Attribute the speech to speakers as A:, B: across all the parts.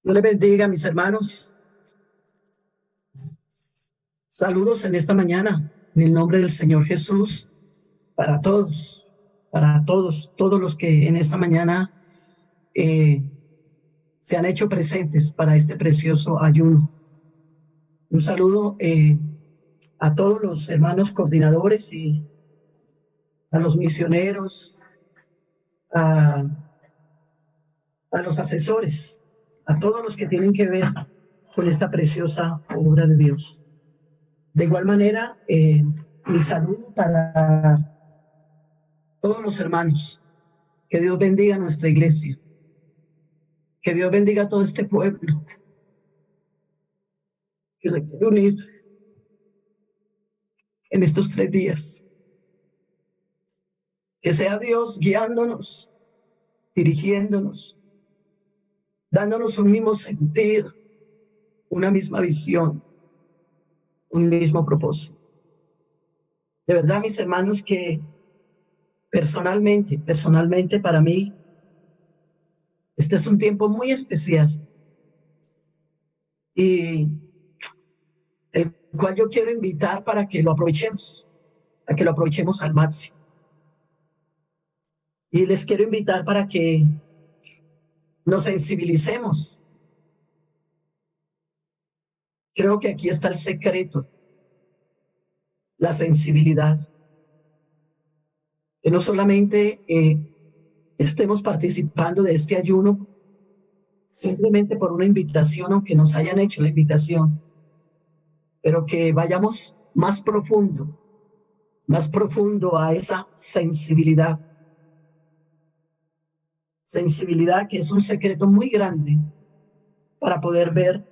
A: Dios les bendiga, mis hermanos. Saludos en esta mañana, en el nombre del Señor Jesús, para todos los que en esta mañana eh, se han hecho presentes para este precioso ayuno. Un saludo a todos los hermanos coordinadores y a los misioneros, a, a los asesores, a todos los que tienen que ver con esta preciosa obra de Dios. De igual manera, mi saludo para todos los hermanos. Que Dios bendiga a nuestra iglesia. Que Dios bendiga a todo este pueblo que se quiere unir en estos 3 días. Que sea Dios guiándonos, dirigiéndonos, dándonos un mismo sentir, una misma visión, un mismo propósito. De verdad, mis hermanos, que personalmente para mí, este es un tiempo muy especial y el cual yo quiero invitar para que lo aprovechemos, para que lo aprovechemos al máximo. Y les quiero invitar para que nos sensibilicemos. Creo que aquí está el secreto, la sensibilidad. Que no solamente estemos participando de este ayuno simplemente por una invitación, aunque nos hayan hecho la invitación, pero que vayamos más profundo a esa sensibilidad. Sensibilidad que es un secreto muy grande para poder ver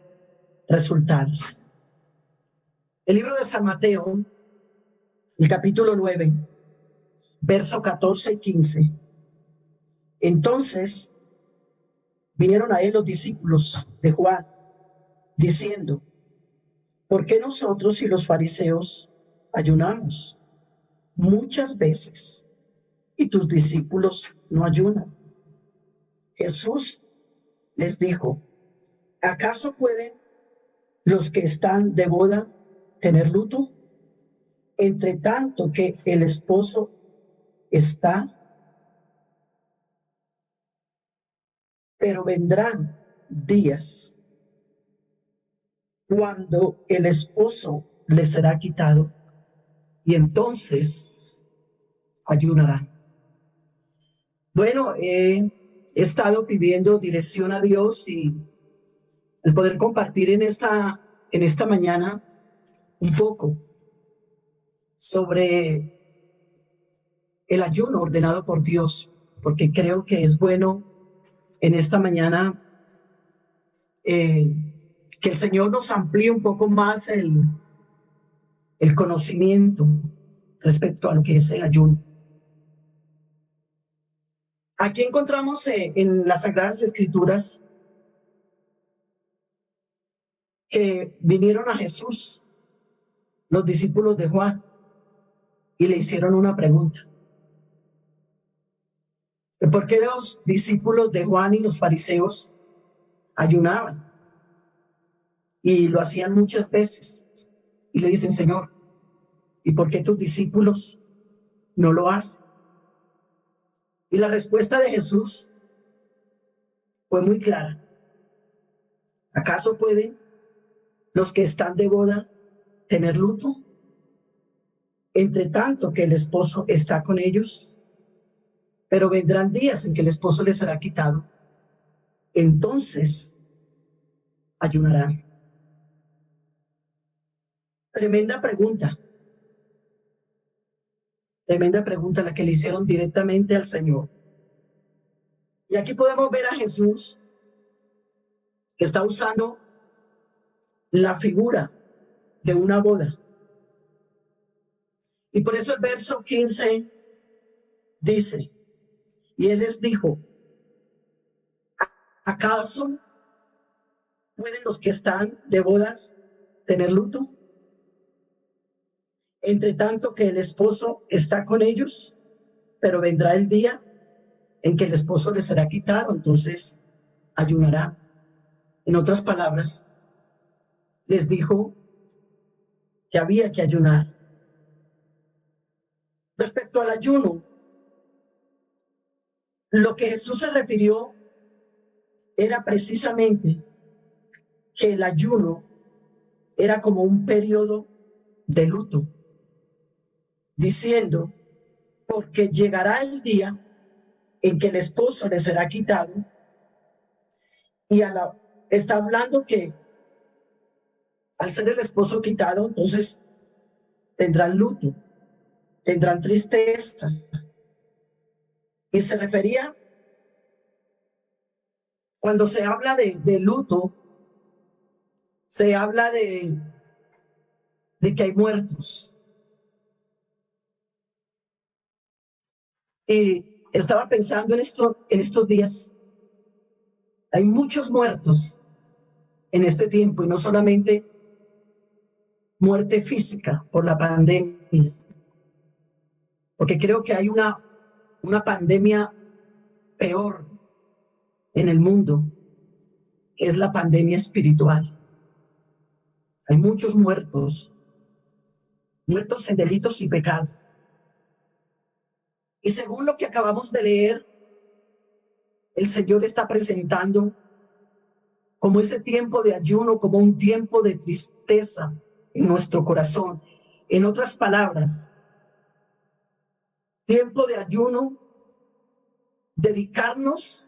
A: resultados. El libro de San Mateo, el capítulo 9, verso 14 y 15. Entonces vinieron a él los discípulos de Juan, diciendo: ¿por qué nosotros y los fariseos ayunamos muchas veces y tus discípulos no ayunan? Jesús les dijo: ¿acaso pueden los que están de boda tener luto, entre tanto que el esposo está? Pero vendrán días cuando el esposo le será quitado y entonces ayunarán. Bueno, he estado pidiendo dirección a Dios y el poder compartir en esta mañana un poco sobre el ayuno ordenado por Dios, porque creo que es bueno en esta mañana eh, que el Señor nos amplíe un poco más el conocimiento respecto a lo que es el ayuno. Aquí encontramos en las Sagradas Escrituras que vinieron a Jesús los discípulos de Juan y le hicieron una pregunta. ¿Por qué los discípulos de Juan y los fariseos ayunaban? Y lo hacían muchas veces. Y le dicen: Señor, ¿y por qué tus discípulos no lo hacen? Y la respuesta de Jesús fue muy clara. ¿Acaso pueden los que están de boda tener luto, entre tanto que el esposo está con ellos? Pero vendrán días en que el esposo les será quitado. Entonces ayunarán. Tremenda pregunta. Tremenda pregunta la que le hicieron directamente al Señor. Y aquí podemos ver a Jesús que está usando la figura de una boda. Y por eso el verso 15 dice: y él les dijo: ¿acaso pueden los que están de bodas tener luto, entre tanto que el esposo está con ellos? Pero vendrá el día en que el esposo les será quitado, entonces ayunará. En otras palabras, les dijo que había que ayunar. Respecto al ayuno, lo que Jesús se refirió era precisamente que el ayuno era como un periodo de luto, diciendo, porque llegará el día en que el esposo le será quitado, y está hablando que al ser el esposo quitado, entonces tendrán luto, tendrán tristeza. Y se refería, cuando se habla de luto, se habla de que hay muertos. Y estaba pensando en estos días, hay muchos muertos en este tiempo, y no solamente muerte física por la pandemia, porque creo que hay una pandemia peor en el mundo, que es la pandemia espiritual. Hay muchos muertos, muertos en delitos y pecados. Y según lo que acabamos de leer, el Señor está presentando como ese tiempo de ayuno, como un tiempo de tristeza en nuestro corazón. En otras palabras, tiempo de ayuno, dedicarnos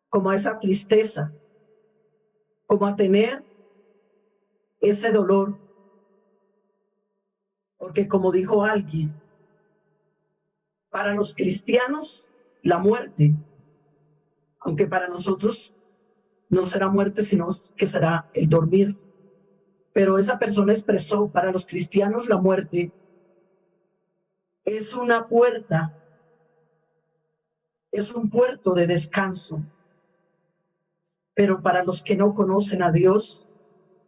A: como a esa tristeza, como a tener ese dolor. Porque como dijo alguien, para los cristianos la muerte, aunque para nosotros no será muerte, sino que será el dormir. Pero esa persona expresó, para los cristianos la muerte es una puerta, es un puerto de descanso. Pero para los que no conocen a Dios,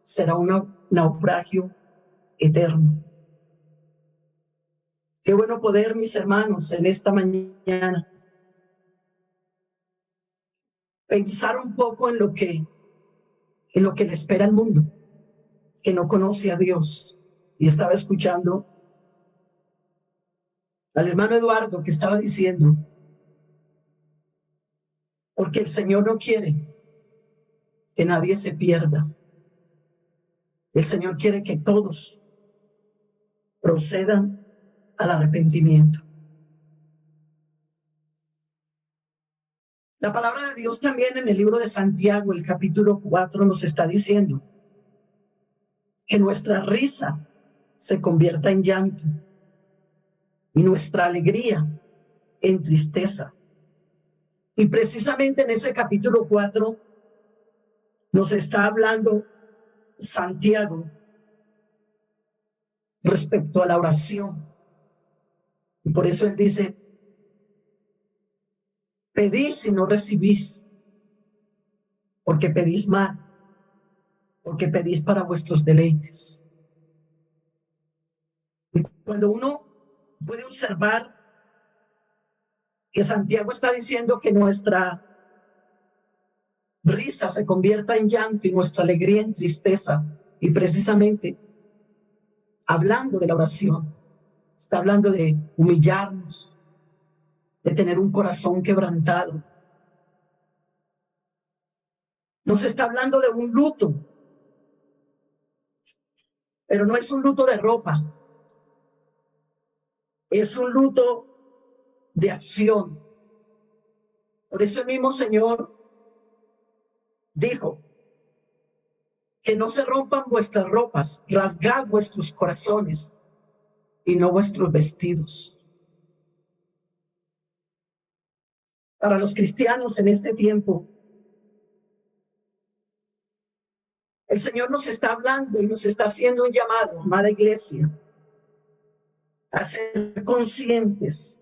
A: será un naufragio eterno. Qué bueno poder, mis hermanos, en esta mañana pensar un poco en lo que le espera al mundo, que no conoce a Dios. Y estaba escuchando al hermano Eduardo que estaba diciendo, porque el Señor no quiere que nadie se pierda. El Señor quiere que todos procedan al arrepentimiento. La palabra de Dios también en el libro de Santiago, el capítulo 4, nos está diciendo que nuestra risa se convierta en llanto y nuestra alegría en tristeza. Y precisamente en ese capítulo 4 nos está hablando Santiago respecto a la oración. Y por eso él dice, pedís y no recibís, porque pedís mal, porque pedís para vuestros deleites. Y cuando uno puede observar que Santiago está diciendo que nuestra risa se convierta en llanto y nuestra alegría en tristeza, y precisamente hablando de la oración, está hablando de humillarnos, de tener un corazón quebrantado. Nos está hablando de un luto, pero no es un luto de ropa, es un luto de acción. Por eso el mismo Señor dijo que no se rompan vuestras ropas, rasgad vuestros corazones y no vuestros vestidos. Para los cristianos en este tiempo, el Señor nos está hablando y nos está haciendo un llamado, amada iglesia, a ser conscientes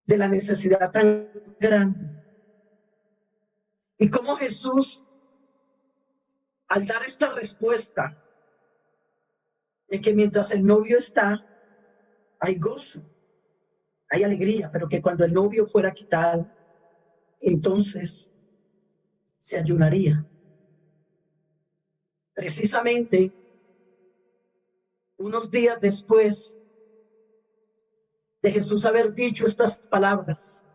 A: de la necesidad tan grande. Y cómo Jesús, al dar esta respuesta de que mientras el novio está, hay gozo, hay alegría, pero que cuando el novio fuera quitado, entonces se ayunaría. Precisamente unos días después de Jesús haber dicho estas palabras,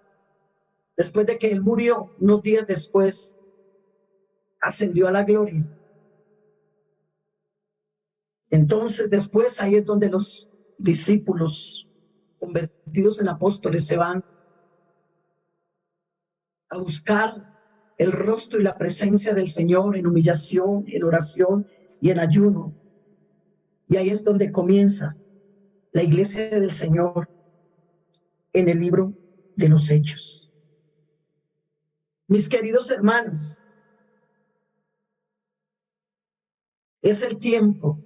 A: después de que él murió, unos días después, ascendió a la gloria. Entonces después ahí es donde los discípulos convertidos en apóstoles se van a buscar el rostro y la presencia del Señor en humillación, en oración y en ayuno. Y ahí es donde comienza la iglesia del Señor en el libro de los Hechos. Mis queridos hermanos, es el tiempo,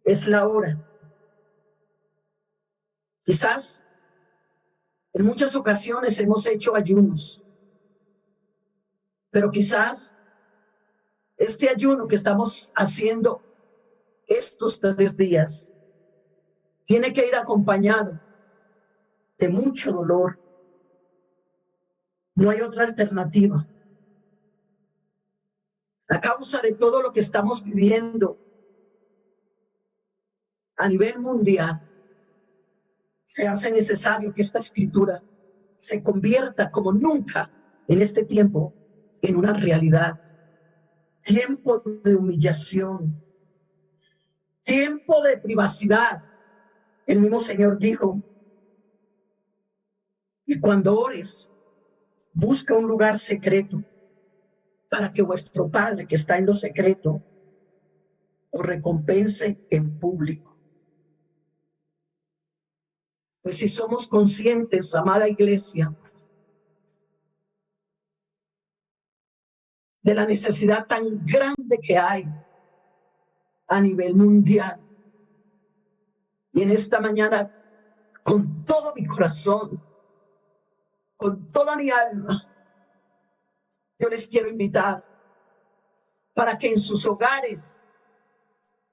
A: es la hora. Quizás en muchas ocasiones hemos hecho ayunos, pero quizás este ayuno que estamos haciendo estos 3 días tiene que ir acompañado de mucho dolor. No hay otra alternativa. A causa de todo lo que estamos viviendo a nivel mundial, se hace necesario que esta escritura se convierta como nunca en este tiempo en una realidad. Tiempo de humillación, tiempo de privacidad. El mismo Señor dijo, y cuando ores, busca un lugar secreto para que vuestro Padre que está en lo secreto os recompense en público. Pues si somos conscientes, amada iglesia, de la necesidad tan grande que hay a nivel mundial, y en esta mañana, con todo mi corazón, con toda mi alma, yo les quiero invitar para que en sus hogares,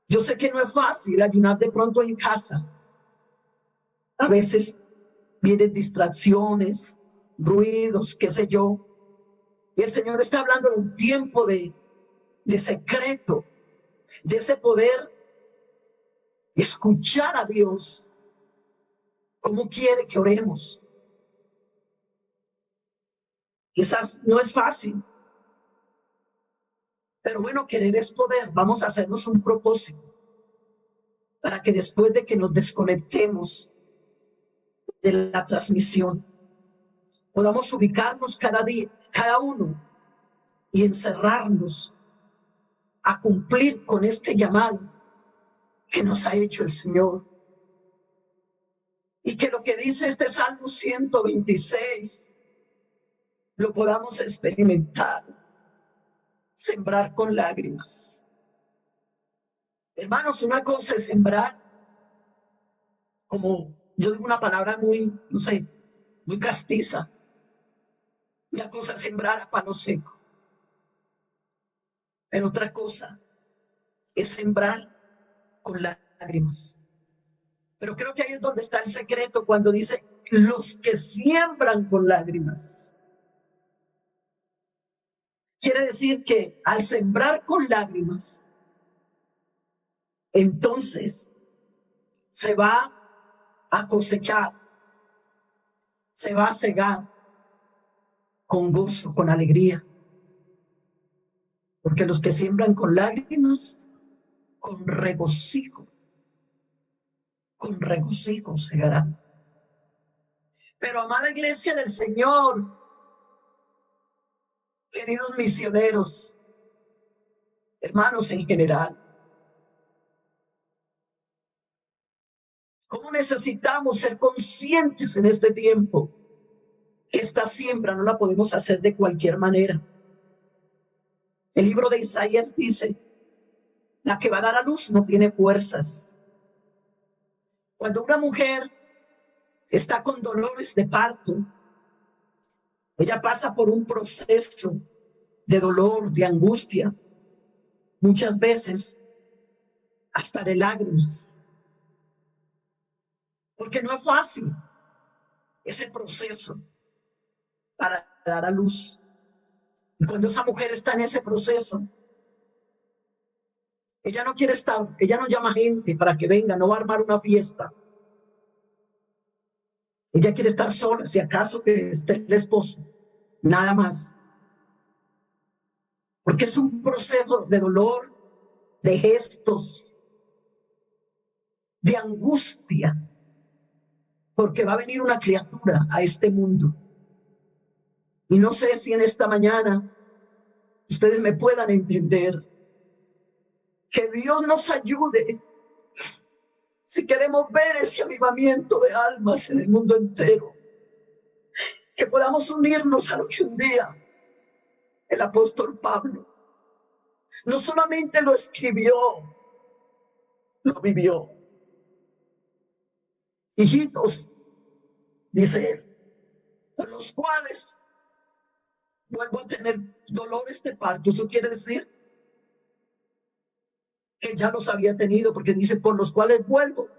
A: yo sé que no es fácil ayunar de pronto en casa. A veces vienen distracciones, ruidos, qué sé yo. Y el Señor está hablando de un tiempo de secreto, de ese poder escuchar a Dios, cómo quiere que oremos. Quizás no es fácil, pero bueno, querer es poder. Vamos a hacernos un propósito para que después de que nos desconectemos de la transmisión, podamos ubicarnos cada día, cada uno, y encerrarnos a cumplir con este llamado que nos ha hecho el Señor. Y que lo que dice este Salmo 126 lo podamos experimentar, sembrar con lágrimas. Hermanos, una cosa es sembrar, como yo digo una palabra muy, no sé, muy castiza. Una cosa es sembrar a palo seco. Pero otra cosa es sembrar con lágrimas. Pero creo que ahí es donde está el secreto cuando dice los que siembran con lágrimas. Quiere decir que al sembrar con lágrimas, entonces se va a cosechar, se va a cegar con gozo, con alegría. Porque los que siembran con lágrimas, con regocijo segarán. Pero amada iglesia del Señor, queridos misioneros, hermanos en general, ¿cómo necesitamos ser conscientes en este tiempo que esta siembra no la podemos hacer de cualquier manera? El libro de Isaías dice, la que va a dar a luz no tiene fuerzas. Cuando una mujer está con dolores de parto, ella pasa por un proceso de dolor, de angustia, muchas veces hasta de lágrimas, porque no es fácil ese proceso para dar a luz. Y cuando esa mujer está en ese proceso, ella no quiere estar, ella no llama gente para que venga, no va a armar una fiesta. Ella quiere estar sola, si acaso que esté el esposo, nada más. Porque es un proceso de dolor, de gestos, de angustia, porque va a venir una criatura a este mundo. Y no sé si en esta mañana ustedes me puedan entender. Que Dios nos ayude si queremos ver ese avivamiento de almas en el mundo entero. Que podamos unirnos a lo que un día el apóstol Pablo no solamente lo escribió, lo vivió. Hijitos, dice él, por los cuales vuelvo a tener dolores de parto. Eso quiere decir que ya los había tenido, porque dice por los cuales vuelvo.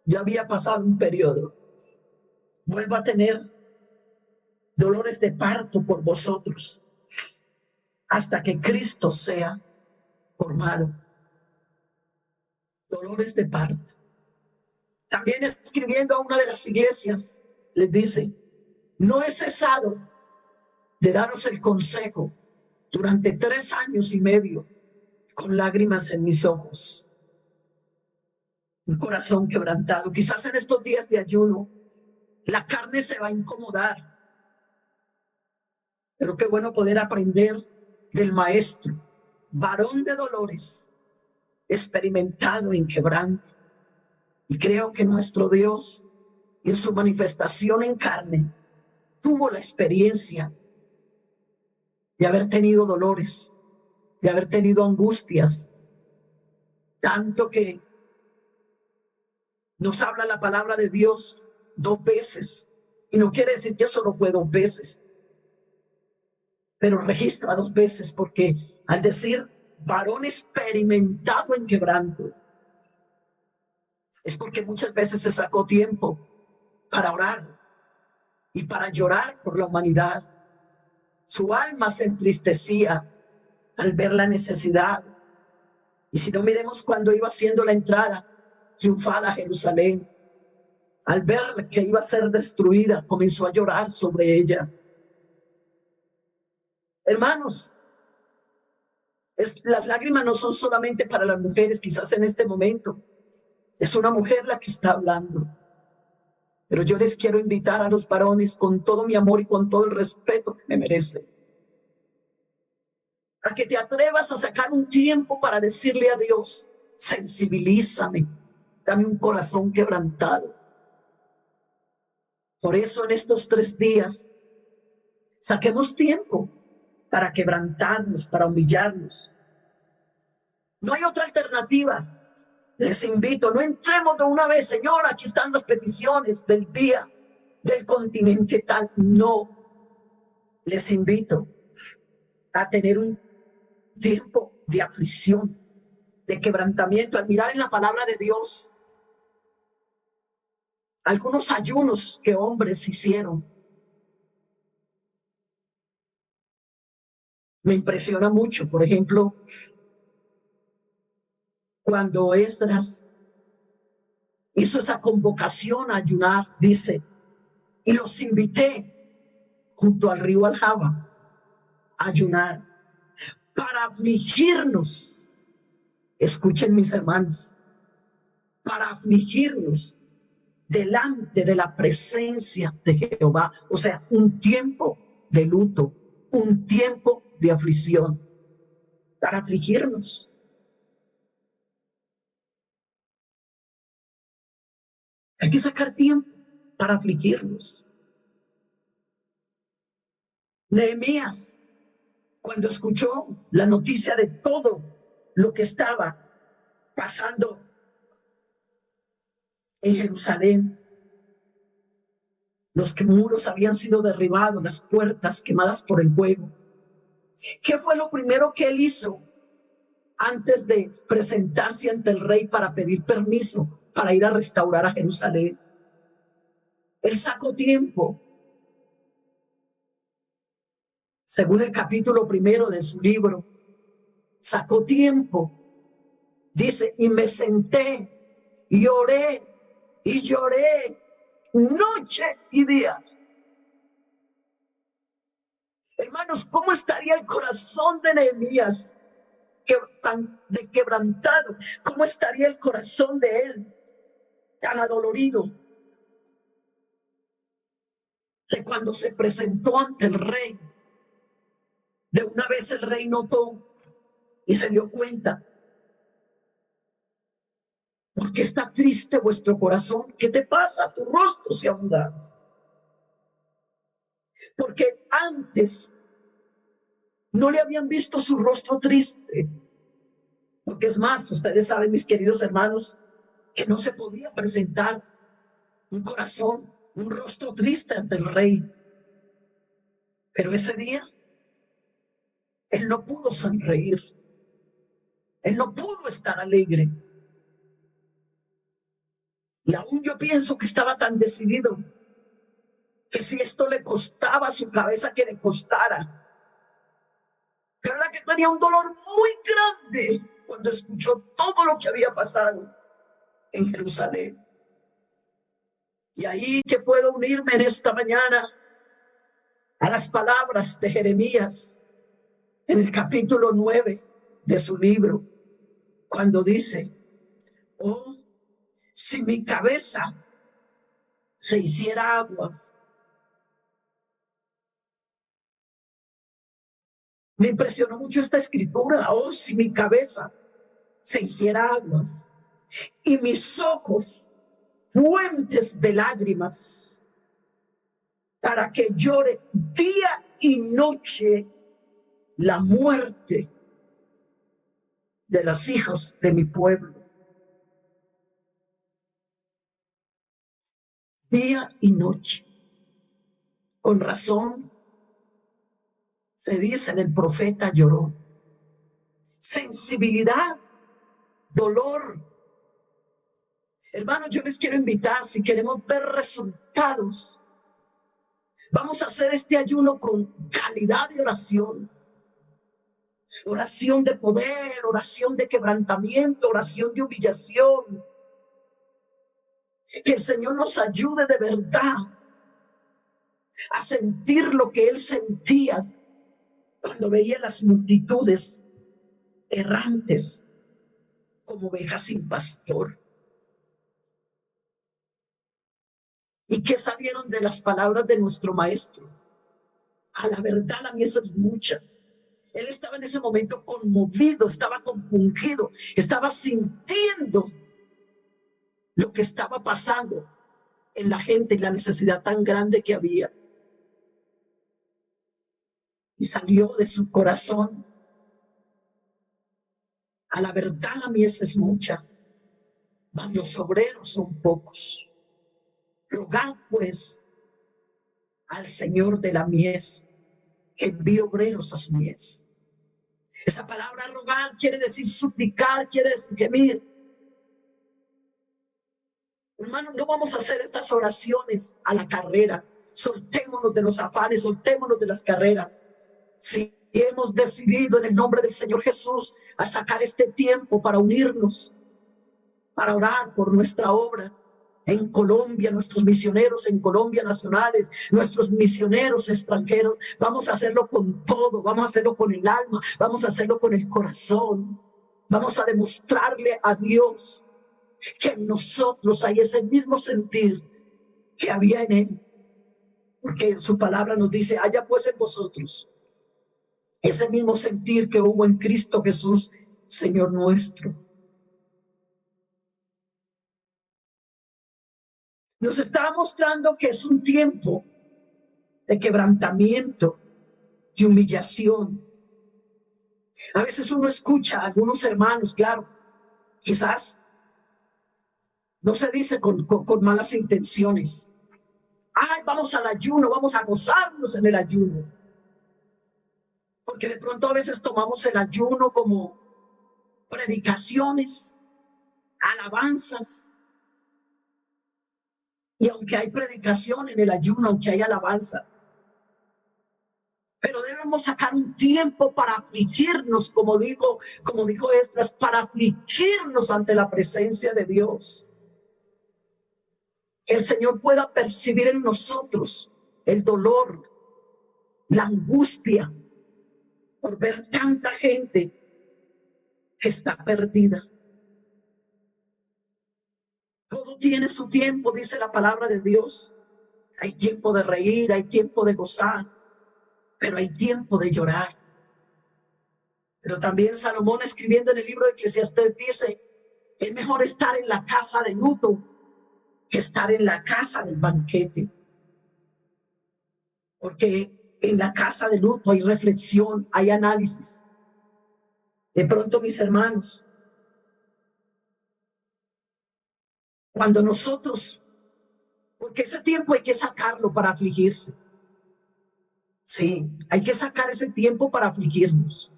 A: Ya había pasado un periodo. Vuelvo a tener dolores de parto por vosotros, hasta que Cristo sea formado. Dolores de parto. También escribiendo a una de las iglesias, les dice, no he cesado de daros el consejo durante 3 años y medio, con lágrimas en mis ojos, un corazón quebrantado. Quizás en estos días de ayuno, la carne se va a incomodar, pero qué bueno poder aprender del maestro, varón de dolores, experimentado en quebranto. Y creo que nuestro Dios, en su manifestación en carne, tuvo la experiencia de haber tenido dolores, de haber tenido angustias, tanto que nos habla la palabra de Dios 2 veces. Y no quiere decir que solo fue 2 veces, pero registra 2 veces, porque al decir varón experimentado en quebranto, es porque muchas veces se sacó tiempo para orar y para llorar por la humanidad. Su alma se entristecía al ver la necesidad. Y si no, miremos cuando iba haciendo la entrada triunfal a Jerusalén, al ver que iba a ser destruida, comenzó a llorar sobre ella. Hermanos, las lágrimas no son solamente para las mujeres, quizás en este momento. Es una mujer la que está hablando. Pero yo les quiero invitar a los varones con todo mi amor y con todo el respeto que me merecen, a que te atrevas a sacar un tiempo para decirle a Dios, sensibilízame, dame un corazón quebrantado. Por eso en estos 3 días, saquemos tiempo para quebrantarnos, para humillarnos. No hay otra alternativa. Les invito, no entremos de una vez, Señor, aquí están las peticiones del día, del continente tal. No, les invito a tener un tiempo de aflicción, de quebrantamiento, al mirar en la palabra de Dios algunos ayunos que hombres hicieron. Me impresiona mucho, por ejemplo, cuando Esdras hizo esa convocación a ayunar, dice, y los invité junto al río Aljaba a ayunar para afligirnos. Escuchen, mis hermanos, para afligirnos delante de la presencia de Jehová. O sea, un tiempo de luto, un tiempo de aflicción, para afligirnos. Hay que sacar tiempo para afligirnos. Nehemías, cuando escuchó la noticia de todo lo que estaba pasando en Jerusalén, los muros habían sido derribados, las puertas quemadas por el fuego. ¿Qué fue lo primero que él hizo antes de presentarse ante el rey para pedir permiso para ir a restaurar a Jerusalén? Él sacó tiempo según el capítulo 1 de su libro, sacó tiempo, dice, y me senté y oré y lloré noche y día. Hermanos, ¿cómo estaría el corazón de Nehemías tan quebrantado? ¿Cómo estaría el corazón de él tan adolorido? De cuando se presentó ante el rey, de una vez el rey notó y se dio cuenta. ¿Por qué está triste vuestro corazón? ¿Qué te pasa? Tu rostro se ha mudado. Porque antes no le habían visto su rostro triste. Porque es más, ustedes saben, mis queridos hermanos, que no se podía presentar un corazón, un rostro triste ante el rey. Pero ese día, él no pudo sonreír. Él no pudo estar alegre. Y aún yo pienso que estaba tan decidido que si esto le costaba a su cabeza, que le costara. Pero era que tenía un dolor muy grande cuando escuchó todo lo que había pasado en Jerusalén. Y ahí que puedo unirme en esta mañana a las palabras de Jeremías en el capítulo 9 de su libro, cuando dice: oh, si mi cabeza se hiciera aguas. Me impresionó mucho esta escritura. Oh, si mi cabeza se hiciera aguas y mis ojos fuentes de lágrimas, para que llore día y noche la muerte de los hijos de mi pueblo. Día y noche. Con razón se dice, el profeta lloró. Sensibilidad, dolor. Hermanos, yo les quiero invitar, si queremos ver resultados, vamos a hacer este ayuno con calidad de oración. Oración de poder, oración de quebrantamiento, oración de humillación. Que el Señor nos ayude de verdad a sentir lo que Él sentía cuando veía las multitudes errantes como ovejas sin pastor. ¿Y qué salieron de las palabras de nuestro maestro? A la verdad, la mies es mucha. Él estaba en ese momento conmovido, estaba compungido, estaba sintiendo lo que estaba pasando en la gente y la necesidad tan grande que había. Y salió de su corazón: a la verdad, la mies es mucha, mas los obreros son pocos. Rogad pues al Señor de la mies que envíe obreros a su mies. Esa palabra rogar quiere decir suplicar, quiere decir gemir. Hermanos, no vamos a hacer estas oraciones a la carrera. Soltémonos de los afanes, soltémonos de las carreras. Si hemos decidido en el nombre del Señor Jesús a sacar este tiempo para unirnos, para orar por nuestra obra en Colombia, nuestros misioneros en Colombia nacionales, nuestros misioneros extranjeros, vamos a hacerlo con todo, vamos a hacerlo con el alma, vamos a hacerlo con el corazón, vamos a demostrarle a Dios que en nosotros hay ese mismo sentir que había en Él, porque en su palabra nos dice: haya pues en vosotros ese mismo sentir que hubo en Cristo Jesús, Señor nuestro. Nos está mostrando que es un tiempo de quebrantamiento, de humillación. A veces uno escucha a algunos hermanos, claro, quizás no se dice con malas intenciones: ay, vamos al ayuno, vamos a gozarnos en el ayuno. Porque de pronto a veces tomamos el ayuno como predicaciones, alabanzas. Y aunque hay predicación en el ayuno, aunque hay alabanza, pero debe debemos sacar un tiempo para afligirnos, como dijo Esdras, para afligirnos ante la presencia de Dios. Que el Señor pueda percibir en nosotros el dolor, la angustia por ver tanta gente que está perdida. Todo tiene su tiempo, dice la palabra de Dios. Hay tiempo de reír, hay tiempo de gozar, pero hay tiempo de llorar. Pero también Salomón, escribiendo en el libro de Eclesiastés, dice: es mejor estar en la casa de luto que estar en la casa del banquete. Porque en la casa de luto hay reflexión, hay análisis. De pronto, mis hermanos, cuando nosotros, porque ese tiempo hay que sacarlo para afligirse. Sí, hay que sacar ese tiempo para afligirnos.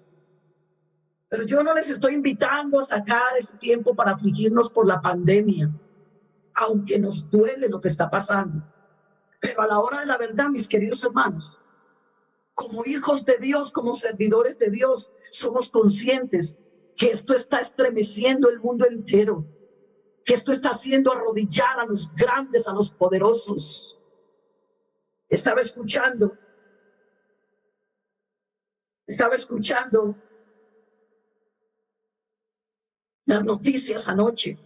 A: Pero yo no les estoy invitando a sacar ese tiempo para afligirnos por la pandemia, aunque nos duele lo que está pasando. Pero a la hora de la verdad, mis queridos hermanos, como hijos de Dios, como servidores de Dios, somos conscientes que esto está estremeciendo el mundo entero, que esto está haciendo arrodillar a los grandes, a los poderosos. Estaba escuchando las noticias anoche,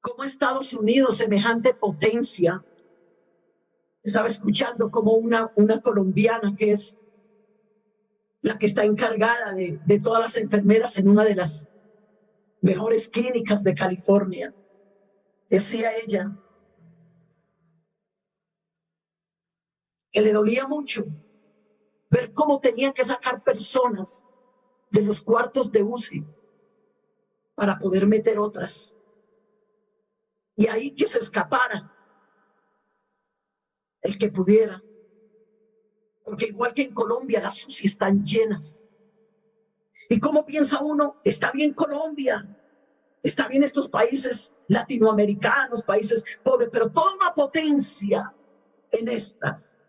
A: cómo Estados Unidos, semejante potencia, estaba escuchando como una colombiana que es la que está encargada de todas las enfermeras en una de las mejores clínicas de California. Decía ella que le dolía mucho ver cómo tenían que sacar personas de los cuartos de UCI para poder meter otras. Y ahí que se escapara el que pudiera. Porque igual que en Colombia, las UCI están llenas. ¿Y cómo piensa uno? Está bien Colombia, está bien estos países latinoamericanos, países pobres, pero toda una potencia en estas.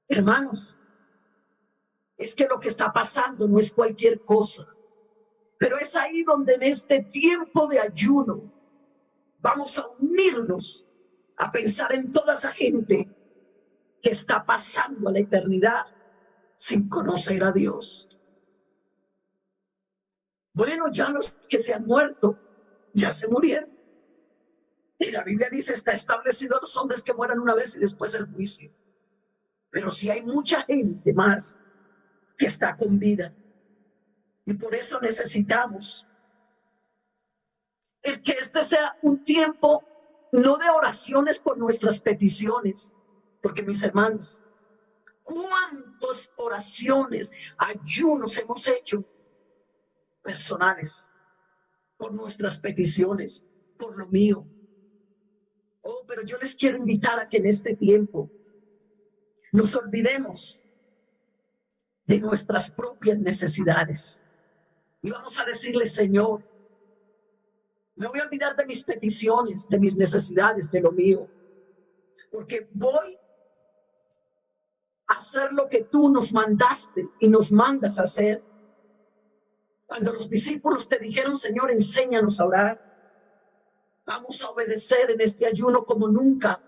A: Hermanos, es que lo que está pasando no es cualquier cosa. Pero es ahí donde en este tiempo de ayuno vamos a unirnos a pensar en toda esa gente que está pasando a la eternidad sin conocer a Dios. Bueno, ya los que se han muerto, ya se murieron. Y la Biblia dice: está establecido a los hombres que mueran una vez y después el juicio. Pero sí hay mucha gente más que está con vida. Y por eso necesitamos es que este sea un tiempo no de oraciones por nuestras peticiones, porque mis hermanos, ¿cuántas oraciones, ayunos hemos hecho personales por nuestras peticiones, por lo mío? Oh, pero yo les quiero invitar a que en este tiempo nos olvidemos de nuestras propias necesidades y vamos a decirle: Señor, me voy a olvidar de mis peticiones, de mis necesidades, de lo mío, porque voy a hacer lo que tú nos mandaste y nos mandas a hacer. Cuando los discípulos te dijeron: Señor, enséñanos a orar, vamos a obedecer en este ayuno como nunca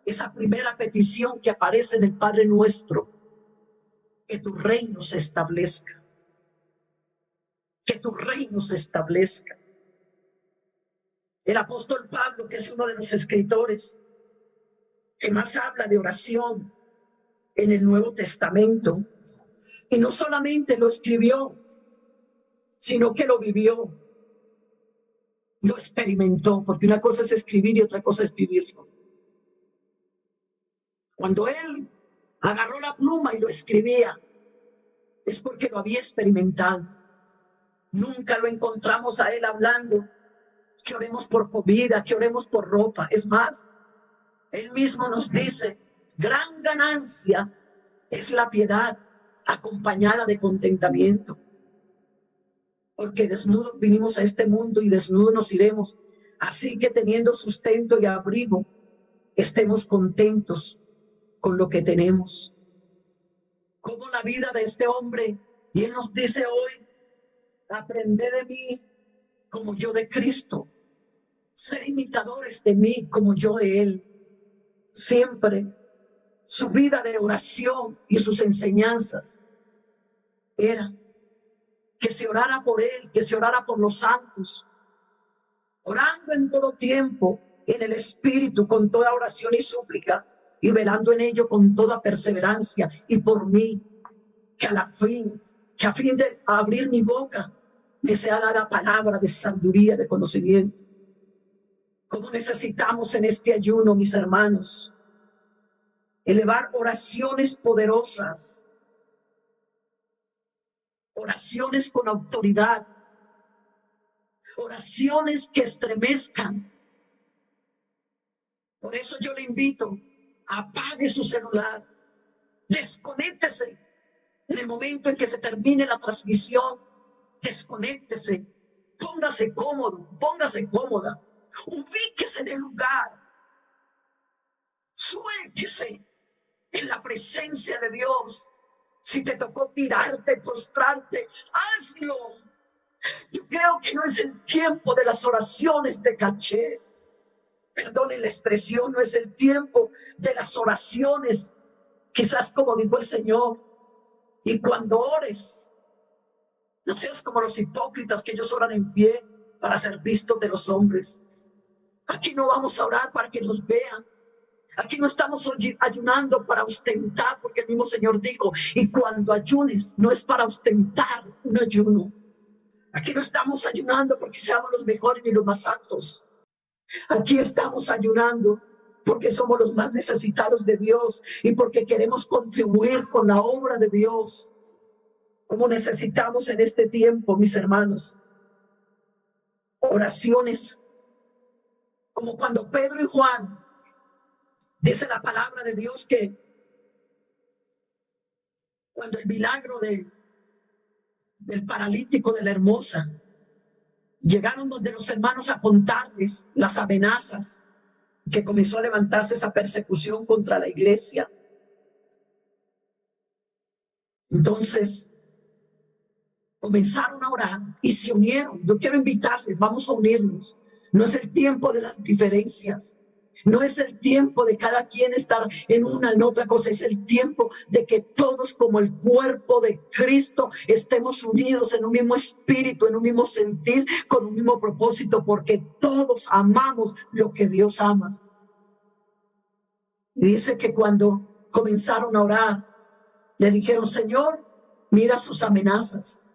A: esa primera petición que aparece en el Padre Nuestro: que tu reino se establezca, que tu reino se establezca. El apóstol Pablo, que es uno de los escritores que más habla de oración en el Nuevo Testamento, y no solamente lo escribió, sino que lo vivió, lo experimentó, porque una cosa es escribir y otra cosa es vivirlo. Cuando él agarró la pluma y lo escribía, es porque lo había experimentado. Nunca lo encontramos a él hablando que oremos por comida, que oremos por ropa. Es más, él mismo nos dice: gran ganancia es la piedad acompañada de contentamiento. Porque desnudos vinimos a este mundo y desnudos nos iremos. Así que teniendo sustento y abrigo, estemos contentos con lo que tenemos. Como la vida de este hombre. Y él nos dice hoy, aprended de mí como yo de Cristo. Ser imitadores de mí como yo de él. Siempre su vida de oración y sus enseñanzas era que se orara por él, que se orara por los santos, orando en todo tiempo en el Espíritu con toda oración y súplica y velando en ello con toda perseverancia y por mí, que a fin de abrir mi boca me sea dada palabra de sabiduría, de conocimiento. Como necesitamos en este ayuno, mis hermanos, elevar oraciones poderosas, oraciones con autoridad, oraciones que estremezcan. Por eso yo le invito, apague su celular, desconéctese en el momento en que se termine la transmisión, desconéctese, póngase cómodo, póngase cómoda, ubíquese en el lugar, suéltese en la presencia de Dios. Si te tocó tirarte, postrarte, hazlo. Yo creo que no es el tiempo de las oraciones de caché. Perdone la expresión, no es el tiempo de las oraciones, quizás como dijo el Señor. Y cuando ores, no seas como los hipócritas que ellos oran en pie para ser vistos de los hombres. Aquí no vamos a orar para que nos vean. Aquí no estamos ayunando para ostentar, porque el mismo Señor dijo, y cuando ayunes, no es para ostentar un ayuno. Aquí no estamos ayunando porque seamos los mejores ni los más santos. Aquí estamos ayunando porque somos los más necesitados de Dios y porque queremos contribuir con la obra de Dios. Como necesitamos en este tiempo, mis hermanos, oraciones, como cuando Pedro y Juan, dice la palabra de Dios que cuando el milagro del paralítico de la Hermosa, llegaron donde los hermanos a contarles las amenazas, que comenzó a levantarse esa persecución contra la iglesia. Entonces comenzaron a orar y se unieron. Yo quiero invitarles, vamos a unirnos. No es el tiempo de las diferencias. No es el tiempo de cada quien estar en una, en otra cosa. Es el tiempo de que todos como el cuerpo de Cristo estemos unidos en un mismo espíritu, en un mismo sentir, con un mismo propósito, porque todos amamos lo que Dios ama. Y dice que cuando comenzaron a orar, le dijeron, Señor, mira sus amenazas.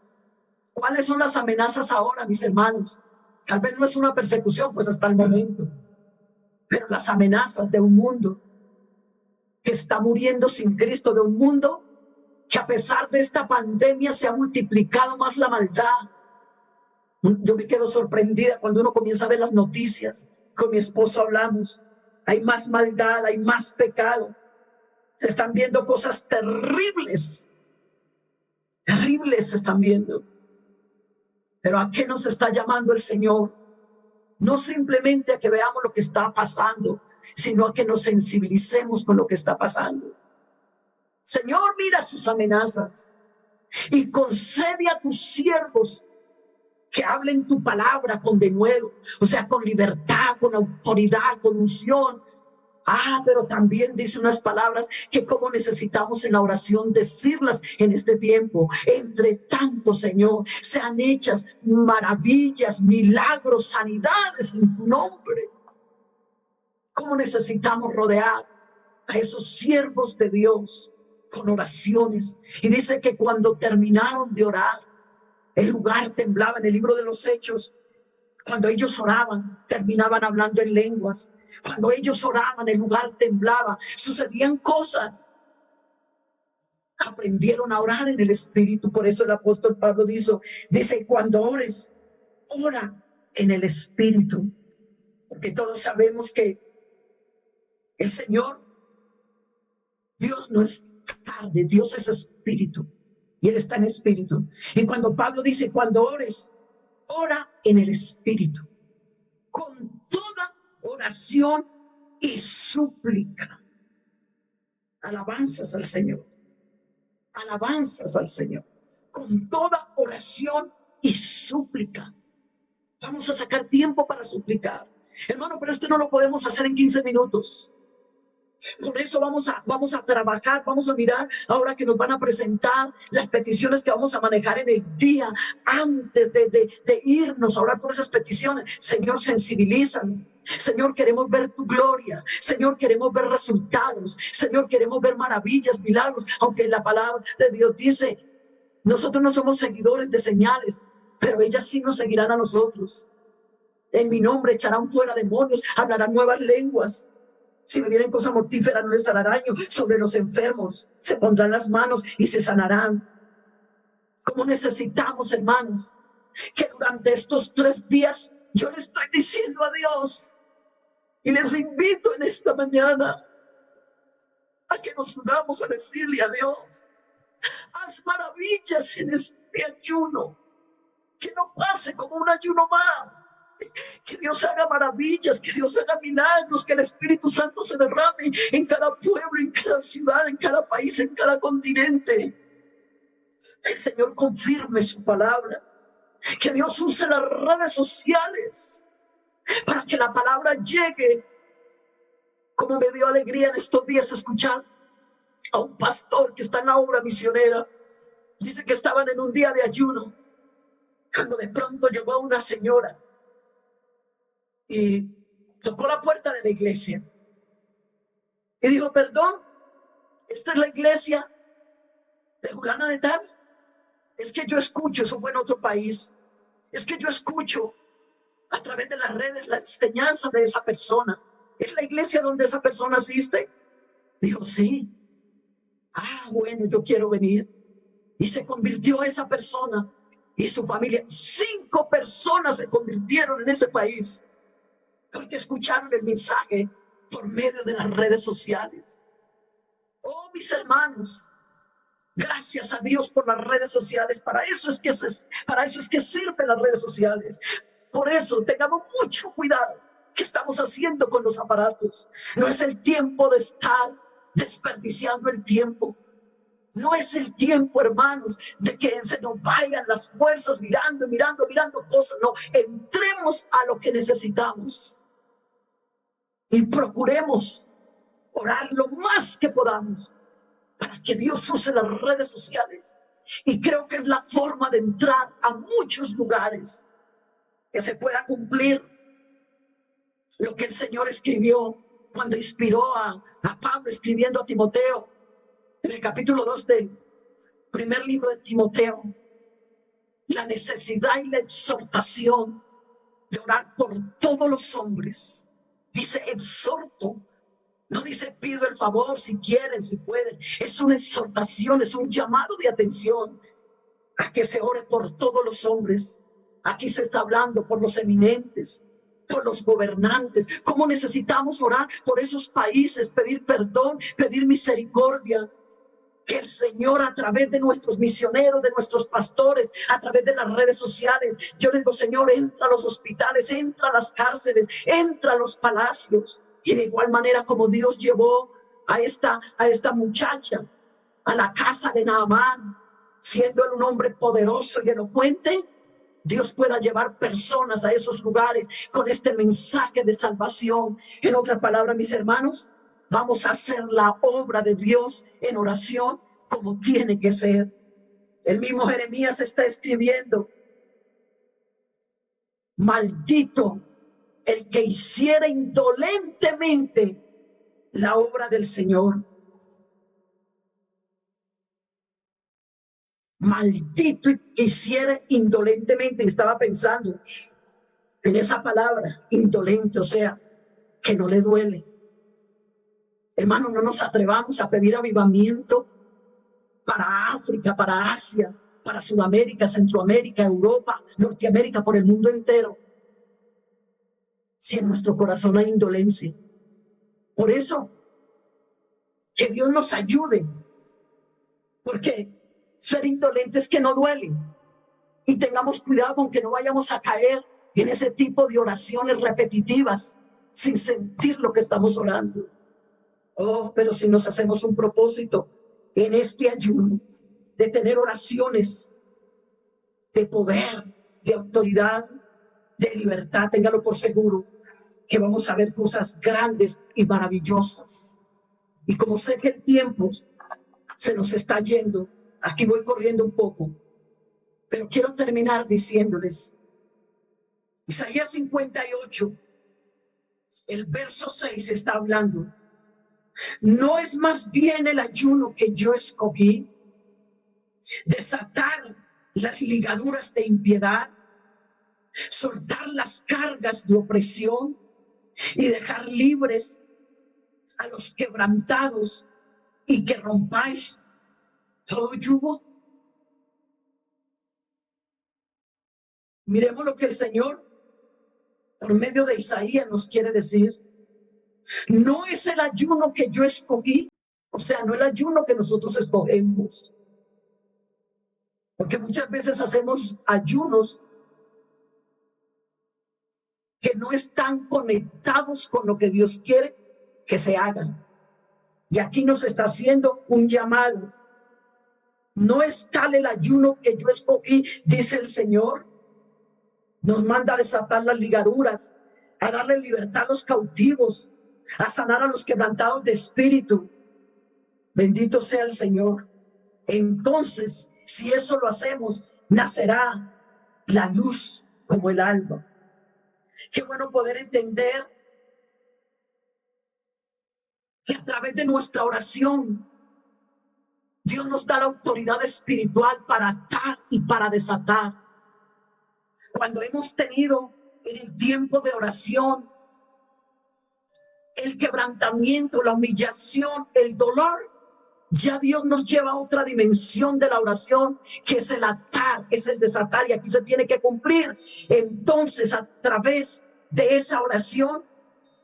A: ¿Cuáles son las amenazas ahora, mis hermanos? Tal vez no es una persecución, pues hasta el momento, pero las amenazas de un mundo que está muriendo sin Cristo, de un mundo que a pesar de esta pandemia se ha multiplicado más la maldad. Yo me quedo sorprendida cuando uno comienza a ver las noticias. Con mi esposo hablamos, hay más maldad, hay más pecado. Se están viendo cosas terribles, terribles se están viendo. Pero ¿a qué nos está llamando el Señor? No simplemente a que veamos lo que está pasando, sino a que nos sensibilicemos con lo que está pasando. Señor, mira sus amenazas y concede a tus siervos que hablen tu palabra con denuedo, o sea, con libertad, con autoridad, con unción. Pero también dice unas palabras que como necesitamos en la oración decirlas en este tiempo. Entre tanto, Señor, sean hechas maravillas, milagros, sanidades en tu nombre. ¿Cómo necesitamos rodear a esos siervos de Dios con oraciones? Y dice que cuando terminaron de orar, el lugar temblaba. En el libro de los Hechos, cuando ellos oraban, terminaban hablando en lenguas. Cuando ellos oraban, el lugar temblaba. Sucedían cosas. Aprendieron a orar en el Espíritu. Por eso el apóstol Pablo dice, cuando ores, ora en el Espíritu. Porque todos sabemos que el Señor, Dios no es carne, Dios es Espíritu. Y Él está en Espíritu. Y cuando Pablo dice, cuando ores, ora en el Espíritu, con toda oración y súplica. Alabanzas al Señor. alabanzas al Señor, con toda oración y súplica. Vamos a sacar tiempo para suplicar. Hermano, pero esto no lo podemos hacer en 15 minutos. Por eso vamos a trabajar, vamos a mirar ahora que nos van a presentar las peticiones que vamos a manejar en el día antes de irnos a orar por esas peticiones. Señor, sensibilízanos. Señor, queremos ver tu gloria. Señor, queremos ver resultados. Señor, queremos ver maravillas, milagros. Aunque la palabra de Dios dice, nosotros no somos seguidores de señales, pero ellas sí nos seguirán a nosotros. En mi nombre echarán fuera demonios, hablarán nuevas lenguas. Si me vienen cosas mortíferas, no les hará daño. Sobre los enfermos se pondrán las manos y se sanarán. Como necesitamos, hermanos, que durante estos 3 días yo le estoy diciendo a Dios y les invito en esta mañana a que nos unamos a decirle a Dios, haz maravillas en este ayuno, que no pase como un ayuno más. Que Dios haga maravillas, que Dios haga milagros, que el Espíritu Santo se derrame en cada pueblo, en cada ciudad, en cada país, en cada continente. El Señor confirme su palabra. Que Dios use las redes sociales para que la palabra llegue. Como me dio alegría en estos días escuchar a un pastor que está en la obra misionera. Dice que estaban en un día de ayuno, cuando de pronto llegó a una señora y tocó la puerta de la iglesia y dijo, perdón, esta es la iglesia de fulana de tal. Es que yo escucho, eso fue en otro país, es que yo escucho a través de las redes la enseñanza de esa persona. ¿Es la iglesia donde esa persona asiste? Dijo, sí. Ah, bueno, yo quiero venir. Y se convirtió esa persona y su familia. 5 personas se convirtieron en ese país porque escucharon el mensaje por medio de las redes sociales. Oh, mis hermanos, gracias a Dios por las redes sociales. Para eso es que sirven las redes sociales. Por eso tengamos mucho cuidado qué estamos haciendo con los aparatos. No es el tiempo de estar desperdiciando el tiempo. No es el tiempo, hermanos, de que se nos vayan las fuerzas mirando cosas. No, entremos a lo que necesitamos y procuremos orar lo más que podamos para que Dios use las redes sociales. Y creo que es la forma de entrar a muchos lugares, que se pueda cumplir lo que el Señor escribió cuando inspiró a Pablo escribiendo a Timoteo en el capítulo 2 del primer libro de Timoteo. La necesidad y la exhortación de orar por todos los hombres. Dice exhorto, no dice pido el favor si quieren, si pueden. Es una exhortación, es un llamado de atención a que se ore por todos los hombres. Aquí se está hablando por los eminentes, por los gobernantes. ¿Cómo necesitamos orar por esos países? Pedir perdón, pedir misericordia. Que el Señor, a través de nuestros misioneros, de nuestros pastores, a través de las redes sociales, yo le digo, Señor, entra a los hospitales, entra a las cárceles, entra a los palacios. Y de igual manera como Dios llevó a esta muchacha a la casa de Naamán, siendo él un hombre poderoso y elocuente, Dios pueda llevar personas a esos lugares con este mensaje de salvación. En otras palabras, mis hermanos, vamos a hacer la obra de Dios en oración como tiene que ser. El mismo Jeremías está escribiendo, maldito el que hiciera indolentemente la obra del Señor. Maldito el que hiciera indolentemente. Estaba pensando en esa palabra, indolente, o sea, que no le duele. Hermano, no nos atrevamos a pedir avivamiento para África, para Asia, para Sudamérica, Centroamérica, Europa, Norteamérica, por el mundo entero, si en nuestro corazón hay indolencia. Por eso, que Dios nos ayude, porque ser indolente es que no duele. Y tengamos cuidado con que no vayamos a caer en ese tipo de oraciones repetitivas sin sentir lo que estamos orando. Oh, pero si nos hacemos un propósito en este ayuno de tener oraciones de poder, de autoridad, de libertad. Téngalo por seguro que vamos a ver cosas grandes y maravillosas. Y como sé que el tiempo se nos está yendo, aquí voy corriendo un poco, pero quiero terminar diciéndoles, Isaías 58, el verso 6 está hablando. ¿No es más bien el ayuno que yo escogí? Desatar las ligaduras de impiedad, soltar las cargas de opresión y dejar libres a los quebrantados y que rompáis todo yugo. Miremos lo que el Señor por medio de Isaías nos quiere decir. No es el ayuno que yo escogí, o sea, no el ayuno que nosotros escogemos, porque muchas veces hacemos ayunos que no están conectados con lo que Dios quiere que se hagan. Y aquí nos está haciendo un llamado. No es tal el ayuno que yo escogí, dice el Señor. Nos manda a desatar las ligaduras, a darle libertad a los cautivos, a sanar a los quebrantados de espíritu. Bendito sea el Señor. Entonces, si eso lo hacemos, nacerá la luz como el alba. Qué bueno poder entender que a través de nuestra oración, Dios nos da la autoridad espiritual para atar y para desatar. Cuando hemos tenido en el tiempo de oración el quebrantamiento, la humillación, el dolor, ya Dios nos lleva a otra dimensión de la oración, que es el atar, es el desatar, y aquí se tiene que cumplir. Entonces, a través de esa oración,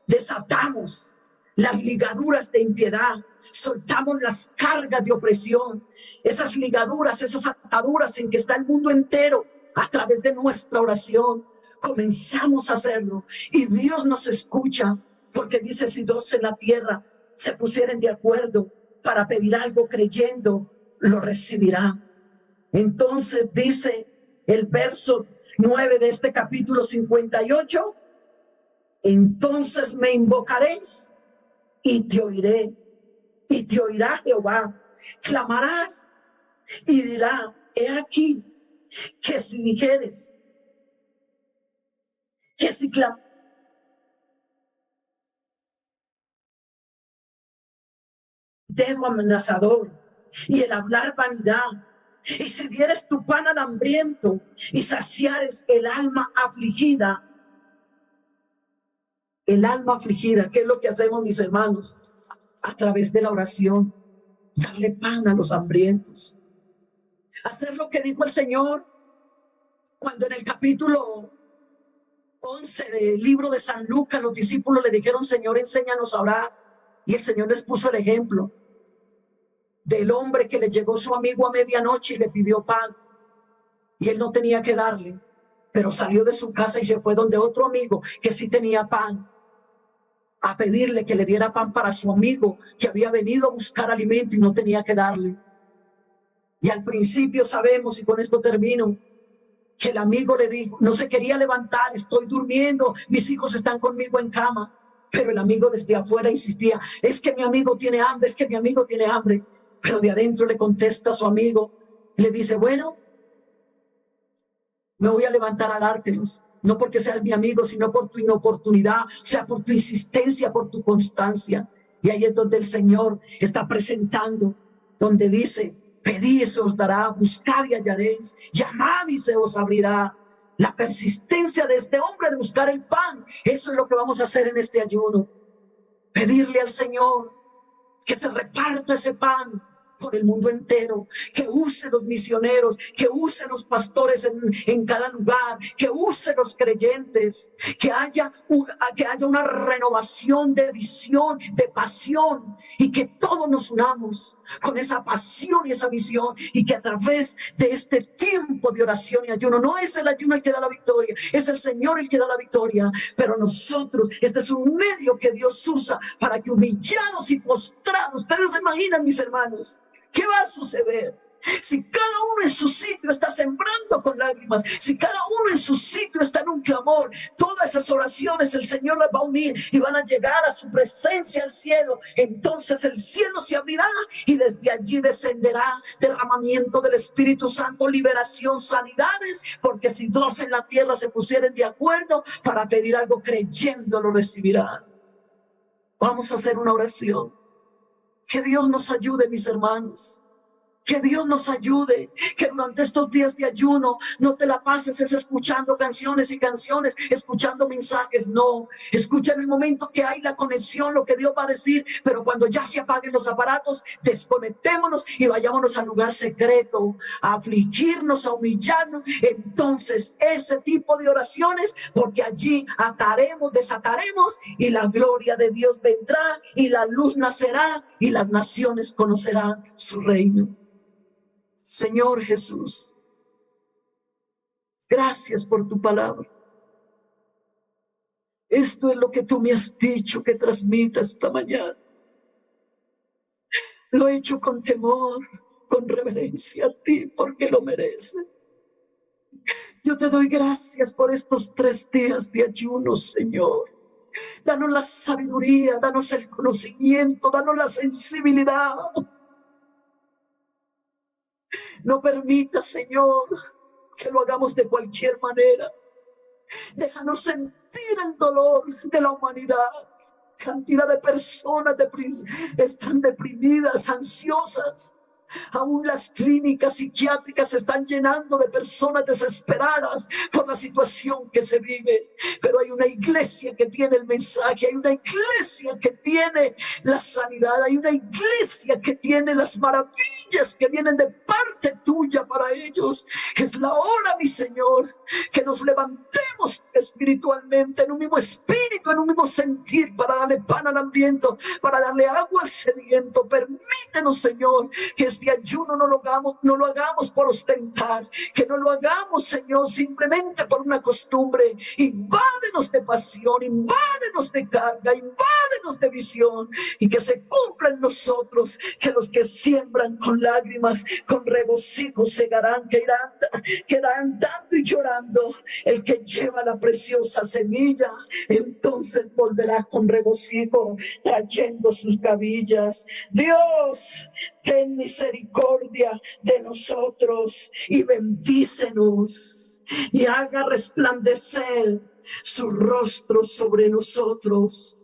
A: desatamos las ligaduras de impiedad, soltamos las cargas de opresión, esas ligaduras, esas ataduras en que está el mundo entero. A través de nuestra oración comenzamos a hacerlo y Dios nos escucha, porque dice: si dos en la tierra se pusieren de acuerdo para pedir algo creyendo, lo recibirá. Entonces dice el verso 9 de este capítulo 58, entonces me invocaréis y te oiré, y te oirá Jehová. Clamarás y dirá: he aquí, que si dijeres, que si clamas, dedo amenazador y el hablar vanidad, y si dieres tu pan al hambriento y saciares el alma afligida. El alma afligida, ¿qué es lo que hacemos, mis hermanos? A través de la oración, darle pan a los hambrientos, hacer lo que dijo el Señor cuando en el capítulo 11 del libro de San Lucas los discípulos le dijeron: Señor, enséñanos a orar. Y el Señor les puso el ejemplo del hombre que le llegó su amigo a medianoche y le pidió pan, y él no tenía que darle, pero salió de su casa y se fue donde otro amigo que sí tenía pan, a pedirle que le diera pan para su amigo que había venido a buscar alimento y no tenía que darle. Y al principio sabemos, y con esto termino, que el amigo le dijo, no se quería levantar: estoy durmiendo, mis hijos están conmigo en cama. Pero el amigo desde afuera insistía: es que mi amigo tiene hambre, es que mi amigo tiene hambre. Pero de adentro le contesta a su amigo, le dice: bueno, me voy a levantar a dártelos, no porque seas mi amigo, sino por tu inoportunidad, o sea, por tu insistencia, por tu constancia. Y ahí es donde el Señor está presentando, donde dice: pedid y se os dará, buscad y hallaréis, llamad y se os abrirá. La persistencia de este hombre de buscar el pan, eso es lo que vamos a hacer en este ayuno. Pedirle al Señor que se reparta ese pan por el mundo entero, que use los misioneros, que use los pastores en cada lugar, que use los creyentes, que haya una renovación de visión, de pasión, y que todos nos unamos con esa pasión y esa visión, y que a través de este tiempo de oración y ayuno, no es el ayuno el que da la victoria, es el Señor el que da la victoria, pero nosotros, este es un medio que Dios usa para que humillados y postrados, ustedes se imaginan, mis hermanos, ¿qué va a suceder? Si cada uno en su sitio está sembrando con lágrimas, si cada uno en su sitio está en un clamor, todas esas oraciones el Señor las va a unir y van a llegar a su presencia al cielo. Entonces el cielo se abrirá y desde allí descenderá derramamiento del Espíritu Santo, liberación, sanidades, porque si dos en la tierra se pusieren de acuerdo para pedir algo creyendo, lo recibirán. Vamos a hacer una oración. Que Dios nos ayude, mis hermanos. Que Dios nos ayude, que durante estos días de ayuno no te la pases escuchando canciones y canciones, escuchando mensajes. No, escucha en el momento que hay la conexión lo que Dios va a decir, pero cuando ya se apaguen los aparatos, desconectémonos y vayámonos al lugar secreto, a afligirnos, a humillarnos. Entonces ese tipo de oraciones, porque allí ataremos, desataremos y la gloria de Dios vendrá y la luz nacerá y las naciones conocerán su reino. Señor Jesús, gracias por tu palabra. Esto es lo que tú me has dicho que transmita esta mañana. Lo he hecho con temor, con reverencia a ti, porque lo mereces. Yo te doy gracias por estos 3 días de ayuno, Señor. Danos la sabiduría, danos el conocimiento, danos la sensibilidad. No permita, Señor, que lo hagamos de cualquier manera. Déjanos sentir el dolor de la humanidad. Cantidad de personas están deprimidas, ansiosas. Aún las clínicas psiquiátricas se están llenando de personas desesperadas por la situación que se vive. Pero hay una iglesia que tiene el mensaje, hay una iglesia que tiene la sanidad, hay una iglesia que tiene las maravillas que vienen de parte tuya para ellos. Es la hora, mi Señor, que nos levantemos espiritualmente en un mismo espíritu, en un mismo sentir, para darle pan al hambriento, para darle agua al sediento. Permítenos, Señor, que este ayuno no lo hagamos por ostentar, que no lo hagamos, Señor, simplemente por una costumbre. Invádenos de pasión, invádenos de carga, invádenos de visión, y que se cumpla en nosotros que los que siembran con lágrimas, con regocijo segarán, que irán dando y llorando. El que lleva la preciosa semilla, entonces volverá con regocijo, trayendo sus gavillas. Dios, ten misericordia de nosotros y bendícenos y haga resplandecer su rostro sobre nosotros.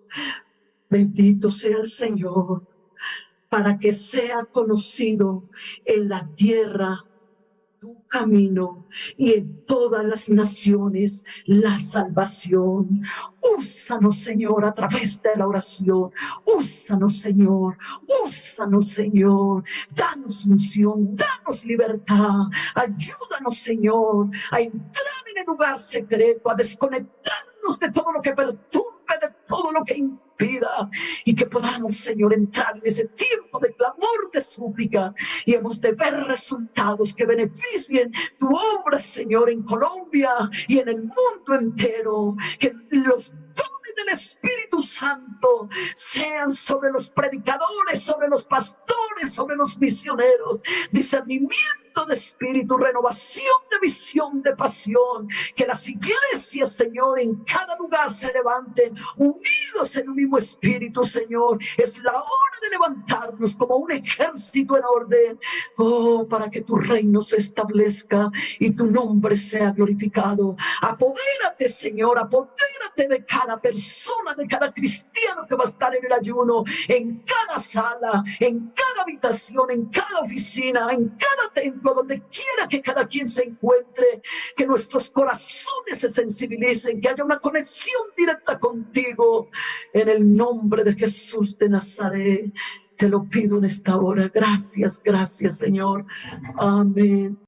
A: Bendito sea el Señor, para que sea conocido en la tierra tu camino y en todas las naciones la salvación. Úsanos, Señor, a través de la oración. Úsanos, Señor. Úsanos, Señor. Danos unción, danos libertad. Ayúdanos, Señor, a entrar en el lugar secreto, a desconectarnos de todo lo que perturbe, de todo lo que impida, y que podamos, Señor, entrar en ese tiempo de clamor, de súplica, y hemos de ver resultados que beneficien tu obra, Señor, en Colombia y en el mundo entero. Que los dones del Espíritu Santo sean sobre los predicadores, sobre los pastores, sobre los misioneros. Discernimiento de espíritu, renovación de visión, de pasión. Que las iglesias, Señor, en cada lugar se levanten unidos en un mismo espíritu, Señor. Es la hora de levantarnos como un ejército en orden, para que tu reino se establezca y tu nombre sea glorificado. Apodérate, Señor, apodérate de cada persona, de cada cristiano que va a estar en el ayuno, en cada sala, en cada habitación, en cada oficina, en cada templo, donde quiera que cada quien se encuentre. Que nuestros corazones se sensibilicen, que haya una conexión directa contigo. En el nombre de Jesús de Nazaret te lo pido en esta hora. Gracias, gracias, Señor. Amén.